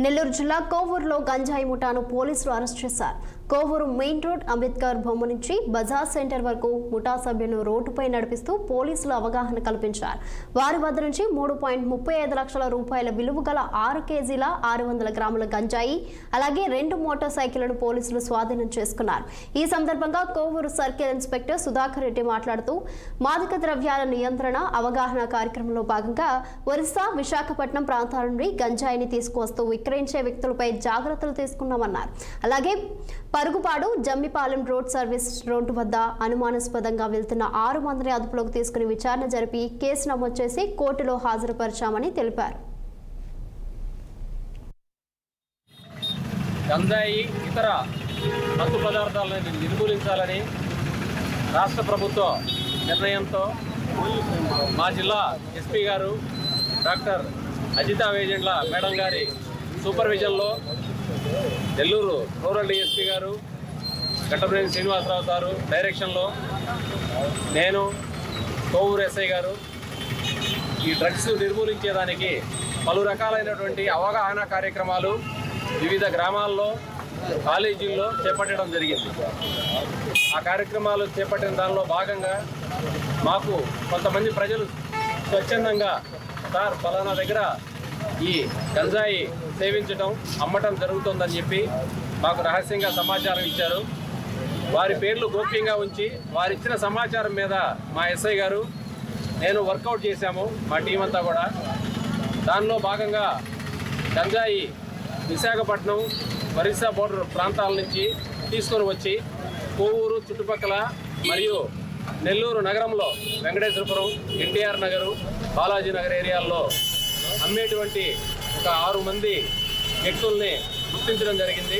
నెల్లూరు జిల్లా కోవూరులో గంజాయి ముఠాను పోలీసులు అరెస్ట్ చేశారు. కోవూరు మెయిన్ రోడ్ అంబేద్కర్ బొమ్మ నుంచి బజార్ సెంటర్ వరకు ముఠా సభ్యులను రోడ్డుపై నడిపిస్తూ పోలీసులు అవగాహన కల్పించారు. వారి వద్ద నుంచి 3.35 లక్షల రూపాయల విలువ గల 6 కేజీల 600 గ్రాముల గంజాయి, అలాగే 2 మోటార్ సైకిళ్లను పోలీసులు స్వాధీనం చేసుకున్నారు. ఈ సందర్భంగా కోవూరు సర్కిల్ ఇన్స్పెక్టర్ సుధాకర్ రెడ్డి మాట్లాడుతూ మాదక ద్రవ్యాల నియంత్రణ అవగాహన కార్యక్రమంలో భాగంగా ఒరిస్సా, విశాఖపట్నం ప్రాంతాల నుండి గంజాయిని తీసుకువస్తూ విక్రయించే వ్యక్తులపై జాగ్రత్తలు తీసుకున్నామన్నారు. అలాగే పరుగుపాడు జమ్మిపాలెం రోడ్ సర్వీస్ రోడ్డు వద్ద అనుమానాస్పదంగా వెళ్తున్న 6 మందిని అదుపులోకి తీసుకుని విచారణ జరిపి కేసు నమోదు చేసి కోర్టులో హాజరుపరిచామని తెలిపారు. గంజాయి ఇతర మత్తు పదార్థాలను నిర్మూలించాలని రాష్ట్ర ప్రభుత్వం నిర్ణయంతో మా జిల్లా ఎస్పీ గారు డాక్టర్ అజితా వేజెండ్ల మేడం గారి సూపర్విజన్లో నెల్లూరు రూరల్ డిఎస్పీ గారు గట్టప్రేని శ్రీనివాసరావు గారు డైరెక్షన్లో నేను కోవూరు ఎస్ఐ గారు ఈ డ్రగ్స్ నిర్మూలించేదానికి పలు రకాలైనటువంటి అవగాహన కార్యక్రమాలు వివిధ గ్రామాల్లో, కాలేజీల్లో చేపట్టడం జరిగింది. ఆ కార్యక్రమాలు చేపట్టిన దానిలో భాగంగా మాకు కొంతమంది ప్రజలు స్వచ్ఛందంగా సార్ ఫలానా దగ్గర ఈ గంజాయి సేవించడం, అమ్మటం జరుగుతుందని చెప్పి మాకు రహస్యంగా సమాచారం ఇచ్చారు. వారి పేర్లు గోప్యంగా ఉంచి వారిచ్చిన సమాచారం మీద మా ఎస్ఐ గారు నేను వర్కౌట్ చేశాము, మా టీం అంతా కూడా. దానిలో భాగంగా గంజాయి విశాఖపట్నం, ఒరిస్సా బోర్డర్ ప్రాంతాల నుంచి తీసుకొని వచ్చి కోవూరు చుట్టుపక్కల మరియు నెల్లూరు నగరంలో వెంకటేశ్వరపురం, ఎన్టీఆర్ నగరు, బాలాజీ నగర్ ఏరియాల్లో అమ్మేటువంటి ఒక 6 మంది వ్యక్తుల్ని గుర్తించడం జరిగింది.